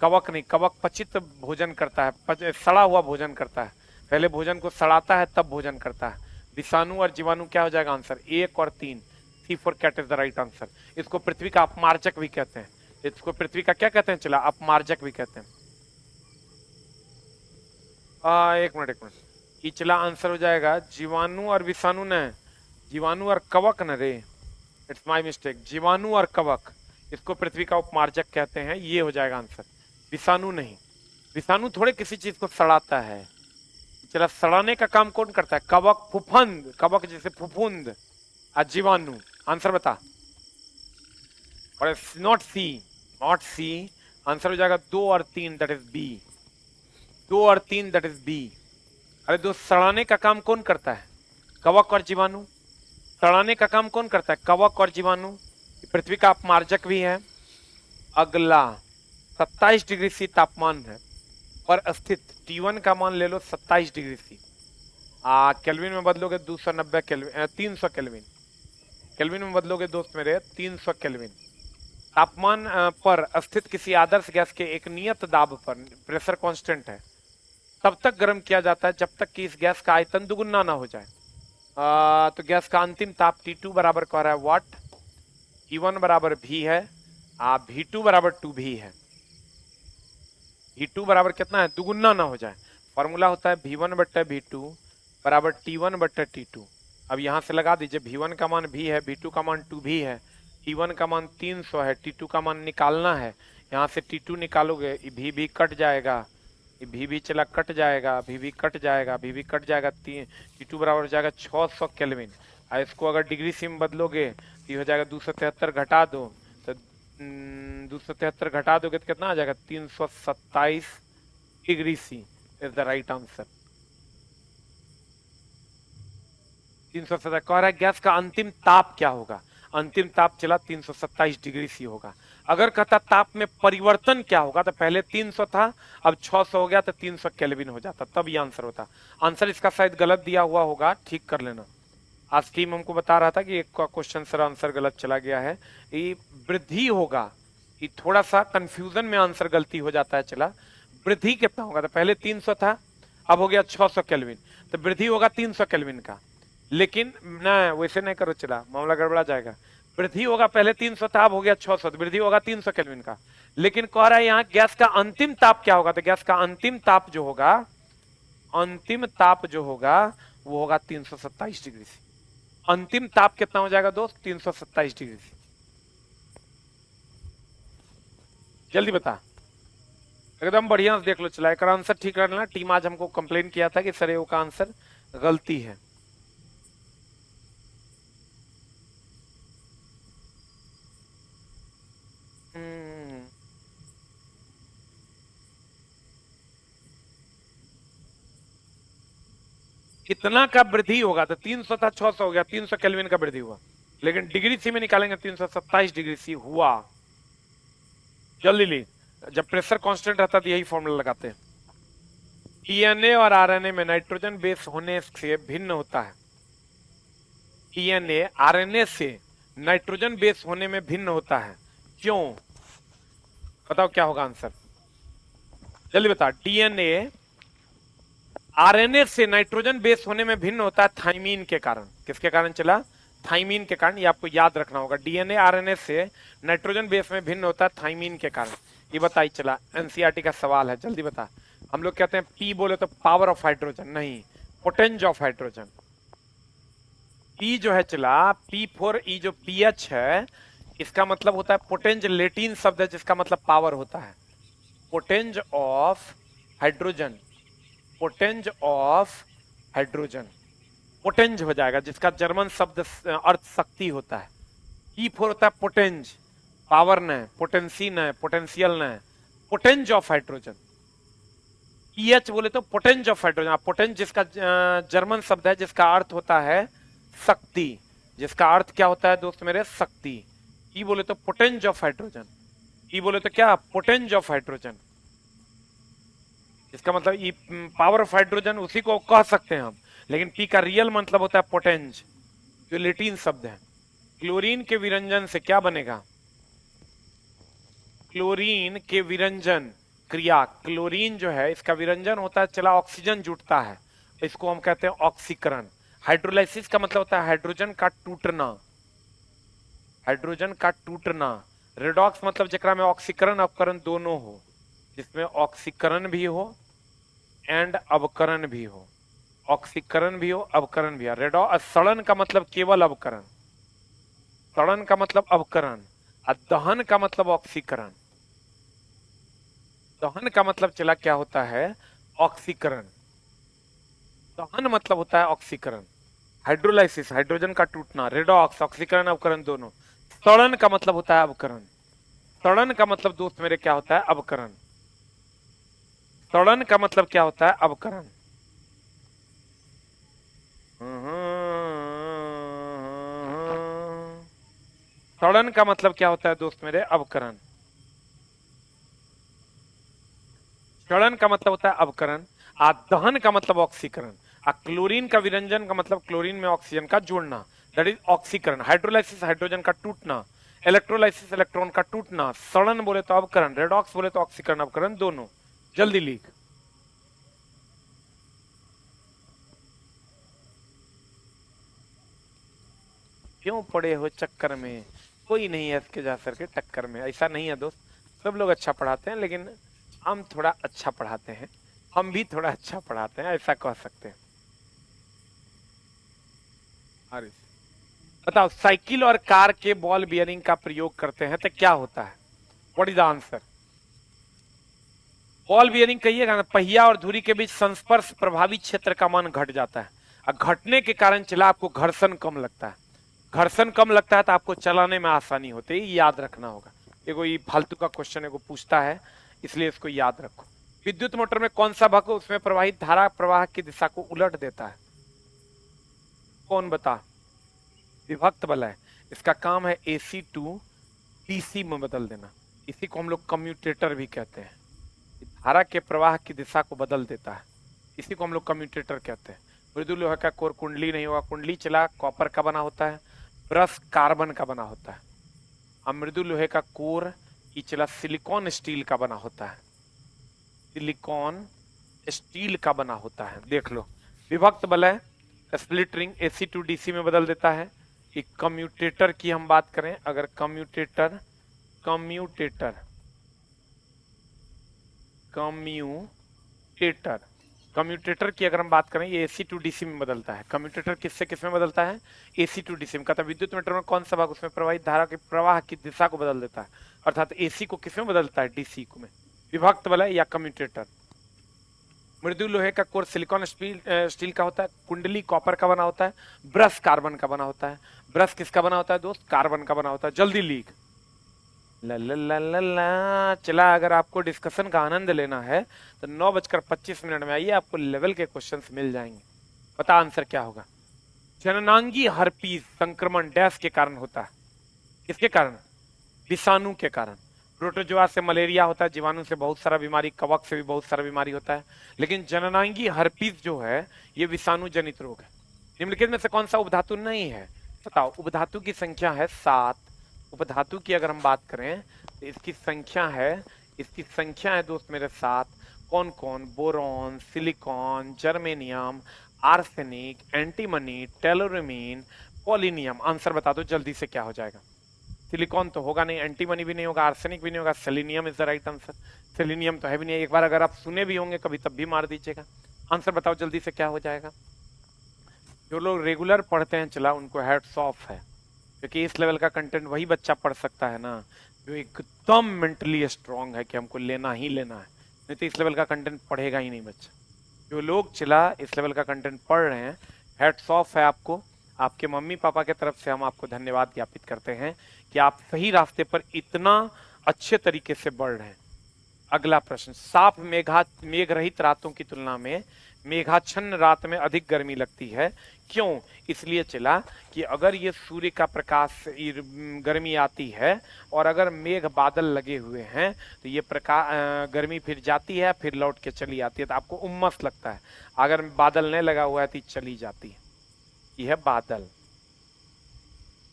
कवक नहीं, कवक पचित भोजन करता है, सड़ा हुआ भोजन करता है, पहले भोजन को सड़ाता है तब भोजन करता है। विषाणु और जीवाणु क्या हो जाएगा आंसर, 1 और 3, C for cat is the right answer. इसको पृथ्वी का अपमार्जक भी कहते हैं, इसको पृथ्वी का क्या कहते हैं चला, अपमार्जक भी कहते हैं। एक मिनट ये चला आंसर हो जाएगा जीवाणु और विषाणु न, जीवाणु और कवक न रे, इट्स माय मिस्टेक, जीवाणु और कवक, इसको पृथ्वी का उपमार्जक कहते हैं, ये हो जाएगा आंसर, विषाणु नहीं। विषाणु थोड़े किसी चीज को सड़ाता है, चला सड़ाने का काम कौन करता है, कवक, फुफुंद, कवक जैसे फुफुंद, और जीवाणु। आंसर बता। और not C, not C, answer हो जाएगा 2 और 3 दैट इज बी, 2 और 3 दैट इज बी। अरे दो, सड़ाने का काम कौन करता है, कवक और जीवाणु। सड़ाने का काम कौन करता है, कवक और जीवाणु। पृथ्वी का अपमार्जक भी है। अगला 27 डिग्री सी तापमान है पर स्थित T1 का मान ले लो 27 डिग्री सी, केल्विन में बदलोगे 290 केल्विन, 300 केल्विन, केल्विन में बदलोगे दोस्त मेरे 300 केल्विन। तापमान पर स्थित किसी आदर्श गैस के एक नियत दाब पर प्रेशर कांस्टेंट है, तब तक गर्म किया जाता है जब तक कि इस गैस का आयतन दुगुना ना हो जाए। तो गैस का अंतिम ताप T2 बराबर कह रहा है वाट, T1 बराबर V है, V2 बराबर 2V है। V2 बराबर कितना है, दुगुना ना हो जाए। फॉर्मूला होता है V1 बट्टा V2 बराबर T1 बट्टा T2। अब यहां से लगा दीजिए, V1 का मान V है, V2 का मान 2V है, T1 का मान 300 है, T2 का मान निकालना है। यहाँ से T2 निकालोगे, V भी कट जाएगा, V भी चला कट जाएगा, V भी कट जाएगा, V भी कट जाएगा, T2 बराबर हो जाएगा 600 केल्विन। और इसको अगर डिग्री सी में बदलोगे तो हो जाएगा 273 घटा दो, तो 273 घटा दोगे तो कितना आ जाएगा, 327 degree C is the right answer. 327 कह रहा है गैस का अंतिम ताप क्या होगा, अंतिम ताप चला 327 डिग्री सी होगा। अगर कहता ताप में परिवर्तन क्या होगा, तो पहले 300 था, अब 600 हो गया, तो 300 केल्विन हो जाता, तब ये आंसर होता। आंसर इसका शायद गलत दिया हुआ होगा, ठीक कर लेना। आज टीम हमको बता रहा था कि एक क्वेश्चन सर आंसर गलत चला गया है, ये वृद्धि होगा, ये थोड़ा सा कंफ्यूजन में आंसर गलती हो जाता है। चला वृद्धि कितना होगा, तो पहले 300 था, अब हो गया 600 केल्विन, तो वृद्धि होगा 300 केल्विन का। लेकिन ना वैसे नहीं करो, चला मामला गड़बड़ा जाएगा। वृद्धि होगा, पहले 300 था, अब हो गया 600, वृद्धि होगा 300 केल्विन का। लेकिन कह रहा है यहाँ गैस का अंतिम ताप क्या होगा, तो गैस का अंतिम ताप जो होगा, अंतिम ताप जो होगा वो होगा 327 डिग्री से। अंतिम ताप कितना हो जाएगा दोस्त, 327 डिग्री से। जल्दी बता, एकदम बढ़िया से देख लो। चला एक आंसर ठीक कर लेना। टीम आज हमको कंप्लेन किया था कि सर का आंसर गलती है। कितना का वृद्धि होगा, तो 300 था 600 हो गया, 300 केल्विन का वृद्धि हुआ। लेकिन डिग्री सी में निकालेंगे 327 डिग्री सी हुआ। जल्दी ली, जब प्रेशर कांस्टेंट रहता तो यही फॉर्मूला लगाते हैं। डीएनए और आरएनए में नाइट्रोजन बेस होने से भिन्न होता है। डीएनए आरएनए से नाइट्रोजन बेस होने में भिन्न होता है, क्यों? बताओ क्या होगा आंसर, जल्दी बता। डीएनए आरएनए से नाइट्रोजन बेस होने में भिन्न होता है थाइमीन के कारण। किसके कारण चला? थाइमीन के कारण। ये आपको याद रखना होगा, डीएनए आरएनए से नाइट्रोजन बेस में भिन्न होता है थाइमीन के कारण। ये बताई चला, एनसीईआरटी का सवाल है, जल्दी बता। हम लोग कहते हैं पी बोले तो पावर ऑफ हाइड्रोजन, नहीं, पोटेंज ऑफ हाइड्रोजन। पी जो है चला, P4E जो पीएच है, इसका मतलब होता है पोटेंज, लेटिन शब्द है जिसका मतलब पावर होता है। पोटेंज ऑफ हाइड्रोजन, पोटेंज ऑफ हाइड्रोजन, पोटेंज हो जाएगा, जिसका जर्मन शब्द अर्थ शक्ति होता है। P4 होता है पोटेंज, पावर न, पोटेंसी न, पोटेंशियल न, पोटेंज ऑफ हाइड्रोजन। पीएच बोले तो पोटेंज ऑफ हाइड्रोजन। पोटेंज जिसका जर्मन शब्द है जिसका अर्थ होता है शक्ति, जिसका अर्थ क्या होता है दोस्त मेरे? शक्ति। ई बोले तो पोटेंज ऑफ हाइड्रोजन, ई बोले तो क्या? पोटेंज ऑफ हाइड्रोजन, इसका मतलब ई पावर ऑफ हाइड्रोजन, उसी को कह सकते हैं हम, लेकिन पी का रियल मतलब होता है पोटेंज, जो लेटिन शब्द है। क्लोरीन के विरंजन से क्या बनेगा? क्लोरीन के विरंजन क्रिया, क्लोरीन जो है इसका विरंजन होता है, चला ऑक्सीजन जुटता है, इसको हम कहते हैं ऑक्सीकरण। हाइड्रोलाइसिस का मतलब होता है हाइड्रोजन का टूटना, हाइड्रोजन का टूटना। रेडॉक्स मतलब जकरा में ऑक्सीकरण अवकरण दोनों हो, जिसमें ऑक्सीकरण भी हो एंड अवकरण भी हो, ऑक्सीकरण भी हो अवकरण भी हो। रेडॉक्स सड़न का मतलब केवल अवकरण, सड़न का मतलब अवकरण, और दहन का मतलब ऑक्सीकरण। दहन का मतलब चला क्या होता है? ऑक्सीकरण। दहन मतलब होता है ऑक्सीकरण। हाइड्रोलाइसिस हाइड्रोजन का टूटना, रेडॉक्स ऑक्सीकरण अवकरण दोनों। सड़न का मतलब होता है अवकरण। सड़न का मतलब दोस्त मेरे क्या होता है? अवकरण। सड़न का मतलब क्या होता है? अवकरण। सड़न का मतलब क्या होता है दोस्त मेरे? अवकरण। सड़न का मतलब होता है अवकरण, आ दहन का मतलब ऑक्सीकरण, आ क्लोरीन का विरंजन का मतलब क्लोरीन में ऑक्सीजन का जोड़ना, दैट इज ऑक्सीकरण। हाइड्रोलाइसिस हाइड्रोजन का टूटना, इलेक्ट्रोलाइसिस इलेक्ट्रॉन का टूटना। सड़न बोले तो अवकरण, रेडॉक्स बोले तो ऑक्सीकरण अवकरण दोनों। जल्दी लिख। क्यों पड़े हो चक्कर में? कोई नहीं है इसके जा सर के टक्कर में, ऐसा नहीं है दोस्त। सब लोग अच्छा पढ़ाते हैं, लेकिन हम थोड़ा अच्छा पढ़ाते हैं, हम भी थोड़ा अच्छा पढ़ाते हैं, ऐसा कह सकते हैं। अरे बताओ, साइकिल और कार के बॉल बियरिंग का प्रयोग करते हैं तो क्या होता है? What is the answer? Ball bearing कहिएगा ना, पहिया और धुरी के बीच संस्पर्श प्रभावी क्षेत्र का मान घट जाता है, और घटने के कारण चला आपको घर्षण कम लगता है। घर्षण कम लगता है तो आपको चलाने में आसानी होती है, याद रखना होगा। एगो ये फालतू का क्वेश्चन एगो पूछता है, इसलिए इसको याद रखो। विद्युत मोटर में कौन सा भाग उसमें प्रवाहित धारा प्रवाह की दिशा को उलट देता है? कौन बता? विभक्त वलय। इसका काम है एसी टू डीसी में बदल देना। इसी को हम लोग कम्यूटेटर भी कहते हैं। धारा के प्रवाह की दिशा को बदल देता है, इसी को हम लोग कम्यूटेटर कहते हैं। मृदु लोहे का कोर कुंडली नहीं होगा, कुंडली चला कॉपर का बना होता है, ब्रश कार्बन का बना होता है। अब मृदु लोहे का कोर ये चला सिलिकॉन स्टील का बना होता है, सिलिकॉन स्टील का बना होता है। देख लो, विभक्त वलय split ring AC to DC में बदल देता है। एक कम्यूटेटर की हम बात करें, अगर कम्यूटेटर कम्यूटेटर कम्यूटेटर कम्यूटेटर की अगर हम बात करें, ये एसी टू डीसी में बदलता है। कम्यूटेटर किससे किस में बदलता है? एसी टू डीसी में। कहता है विद्युत मीटर में कौन सा भाग उसमें प्रवाहित धारा के प्रवाह की दिशा को बदल देता है, अर्थात एसी को किस में बदलता है? डीसी को में। विभक्त वलय या कम्यूटेटर। मृदु लोहे का कोर सिलिकॉन स्टील का होता है, कुंडली कॉपर का बना होता है, ब्रश कार्बन का बना होता है। ब्रश किसका बना होता है दोस्त? कार्बन का बना होता है। जल्दी लिख। ला ला ला ला ला। चला, अगर आपको डिस्कशन का आनंद लेना है तो 9:25 में आइए, आपको लेवल के क्वेश्चंस मिल जाएंगे। पता आंसर क्या होगा? जननांगी हर्पीज संक्रमण डैश के कारण होता है। किसके कारण? विषाणु के कारण। प्रोटोजोआ से मलेरिया होता है, जीवाणु से बहुत सारा बीमारी, कवक से भी बहुत सारा बीमारी होता है। लेकिन जननांगी हर्पीस जो है ये विषाणु जनित रोग है। निम्नलिखित में से कौन सा उपधातु नहीं है? बताओ। उपधातु की संख्या है 7। उपधातु की अगर हम बात करें तो इसकी संख्या है दोस्त मेरे 7। कौन कौन? Boron, silicon, germanium, arsenic, antimony, tellurium, polonium. Answer बता दो जल्दी से, क्या हो जाएगा? सिलिकॉन तो होगा नहीं, एंटीमनी भी नहीं होगा, आर्सेनिक भी नहीं होगा, selenium is the right answer. Selenium तो है भी नहीं। एक बार अगर आप सुने भी होंगे कभी तब भी मार दीजिएगा। आंसर बताओ जल्दी से, क्या हो जाएगा? जो लोग रेगुलर पढ़ते हैं चला, उनको हैट्स ऑफ है, क्योंकि इस लेवल का कंटेंट वही बच्चा पढ़ सकता है ना जो एकदम मेंटली स्ट्रांग है कि हमको लेना ही लेना है। नहीं तो इस लेवल का कंटेंट पढ़ेगा ही नहीं बच्चा। जो लोग चला इस लेवल का कंटेंट पढ़ रहे हैं, हैट्स ऑफ है आपको। आपके मम्मी पापा के तरफ से हम आपको धन्यवाद ज्ञापित करते हैं कि आप सही रास्ते पर इतना अच्छे तरीके से बढ़ रहे हैं। अगला प्रश्न, साफ मेघ रहित रातों की तुलना में मेघाच्छन्न रात में अधिक गर्मी लगती है, क्यों? इसलिए चला कि अगर ये सूर्य का प्रकाश गर्मी आती है और अगर मेघ बादल लगे हुए हैं तो ये गर्मी फिर जाती है, फिर लौट के चली आती है, तो आपको उम्मस लगता है। अगर बादल नहीं लगा हुआ है तो चली जाती है। ये है बादल।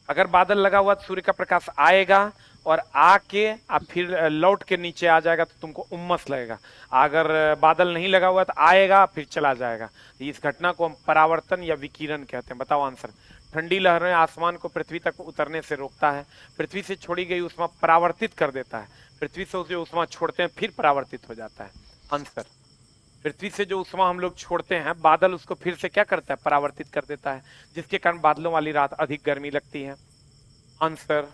अगर बादल लगा हुआ तो सूर्य का प्रकाश आएगा और आके अब फिर लौट के नीचे आ जाएगा तो तुमको उम्मस लगेगा। अगर बादल नहीं लगा हुआ तो आएगा फिर चला जाएगा। इस घटना को हम परावर्तन या विकिरण कहते हैं। बताओ आंसर। ठंडी लहरें आसमान को पृथ्वी तक उतरने से रोकता है। पृथ्वी से छोड़ी गई उष्मा परावर्तित कर देता है। पृथ्वी से जो उष्मा छोड़ते हैं फिर परावर्तित हो जाता है। आंसर। पृथ्वी से जो उष्मा हम लोग छोड़ते हैं, बादल उसको फिर से क्या करता है? परावर्तित कर देता है, जिसके कारण बादलों वाली रात अधिक गर्मी लगती है। आंसर।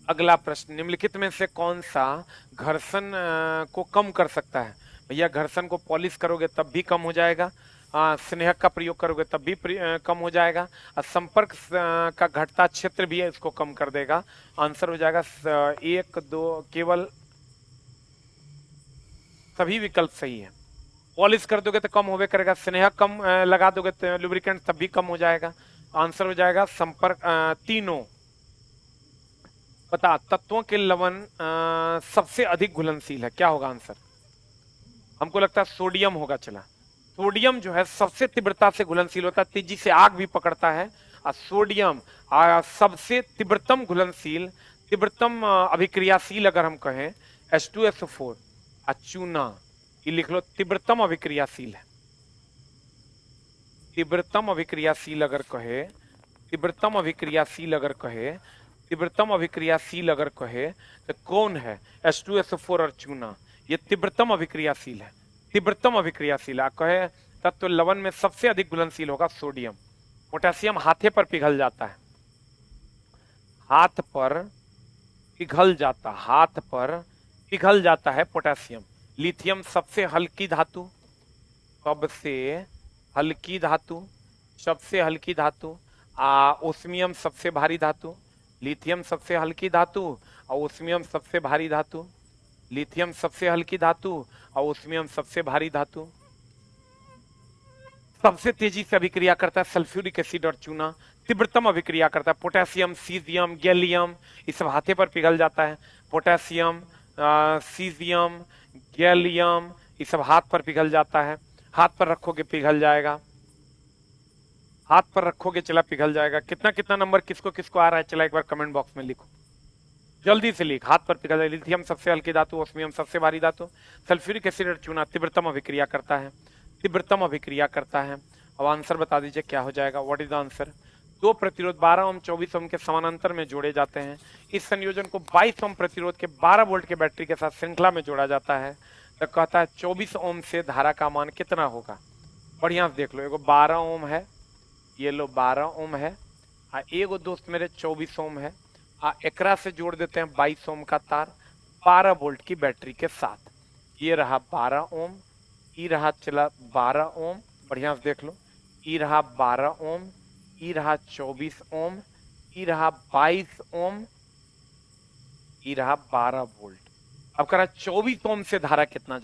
अगला प्रश्न, निम्नलिखित में से कौन सा घर्षण को कम कर सकता है? भैया घर्षण को पॉलिश करोगे तब भी कम हो जाएगा, स्नेहक का प्रयोग करोगे तब भी कम हो जाएगा, संपर्क का घटता क्षेत्र भी है इसको कम कर देगा। आंसर हो जाएगा 1 2 केवल सभी विकल्प सही है। पॉलिश कर दोगे तो कम होवे करेगा, स्नेहक कम लगा दोगे तो लुब्रिकेंट तब भी कम हो जाएगा। आंसर हो जाएगा संपर्क, तीनों। बता, तत्वों के लवण सबसे अधिक घुलनशील है, क्या होगा आंसर? हमको लगता है सोडियम होगा। चला, सोडियम जो है सबसे तीव्रता से घुलनशील होता है, तेजी से आग भी पकड़ता है। और सोडियम सबसे तीव्रतम घुलनशील, तीव्रतम अभिक्रियाशील अगर हम कहें H2SO4 चूना, ये लिख लो, तीव्रतम अभिक्रियाशील है। तीव्रतम अभिक्रियाशील अगर कहे, तीव्रतम अभिक्रियाशील अगर कहे, तीव्रतम अभिक्रियाशील अगर कहे तो कौन है? H2SO4 और चूना, ये तीव्रतम अभिक्रियाशील है। तीव्रतम अभिक्रियाशील कहे तत्व लवण में सबसे अधिक घुलनशील होगा सोडियम। पोटेशियम हाथे पर पिघल जाता है, हाथ पर पिघल जाता, हाथ पर पिघल जाता है पोटेशियम। लिथियम सबसे हल्की धातु, सबसे हल्की धातु, सबसे हल्की धातु। ओस्मियम सबसे भारी धातु। लिथियम सबसे हल्की धातु और ओस्मियम सबसे भारी धातु। लिथियम सबसे हल्की धातु और ओस्मियम सबसे भारी धातु। सबसे तेजी से अभिक्रिया करता है सल्फ्यूरिक एसिड और चूना। तीव्रतम अभिक्रिया करता है पोटेशियम, सीजियम, गैलियम, ये सब हाथे पर पिघल जाता है। पोटेशियम, सीजियम, गैलियम, ये सब हाथ पर पिघल जाता है। हाथ पर रखोगे पिघल जाएगा, हाथ पर रखोगे चला पिघल जाएगा। कितना कितना नंबर किसको किसको आ रहा है चला एक बार कमेंट बॉक्स में लिखो, जल्दी से लिख। हाथ पर पिघल जाएगा। लिथियम सबसे हल्की धातु, ओस्मियम सबसे भारी धातु, सल्फ्यूरिक एसिड और चूना तीव्रतम अभिक्रिया करता है, तीव्रतम अभिक्रिया करता है। अब आंसर बता दीजिए क्या हो जाएगा, व्हाट इज द आंसर? दो प्रतिरोध 12 ओम 24 ओम के समानांतर में जोड़े जाते हैं। इस संयोजन को 22 ओम प्रतिरोध के 12 वोल्ट के बैटरी के साथ श्रृंखला में जोड़ा जाता है। तो कहता है 24 ओम से धारा का मान कितना होगा? बढ़िया से देख लो, एगो 12 ओम है, ये लो 12 ओम है, एगो दोस्त मेरे 24 ओम है, एकरा से जोड़ देते हैं 22 ओम का तार 12 वोल्ट की बैटरी के साथ। ये रहा 12 ओम, ये रहा चला 12 ओम, बढ़िया से देख लो, ये रहा 12 ओम, ये रहा 24 ओम, ये रहा 22 ओम, ये रहा 12 वोल्ट। अब करा 24 ओम से धारा कितना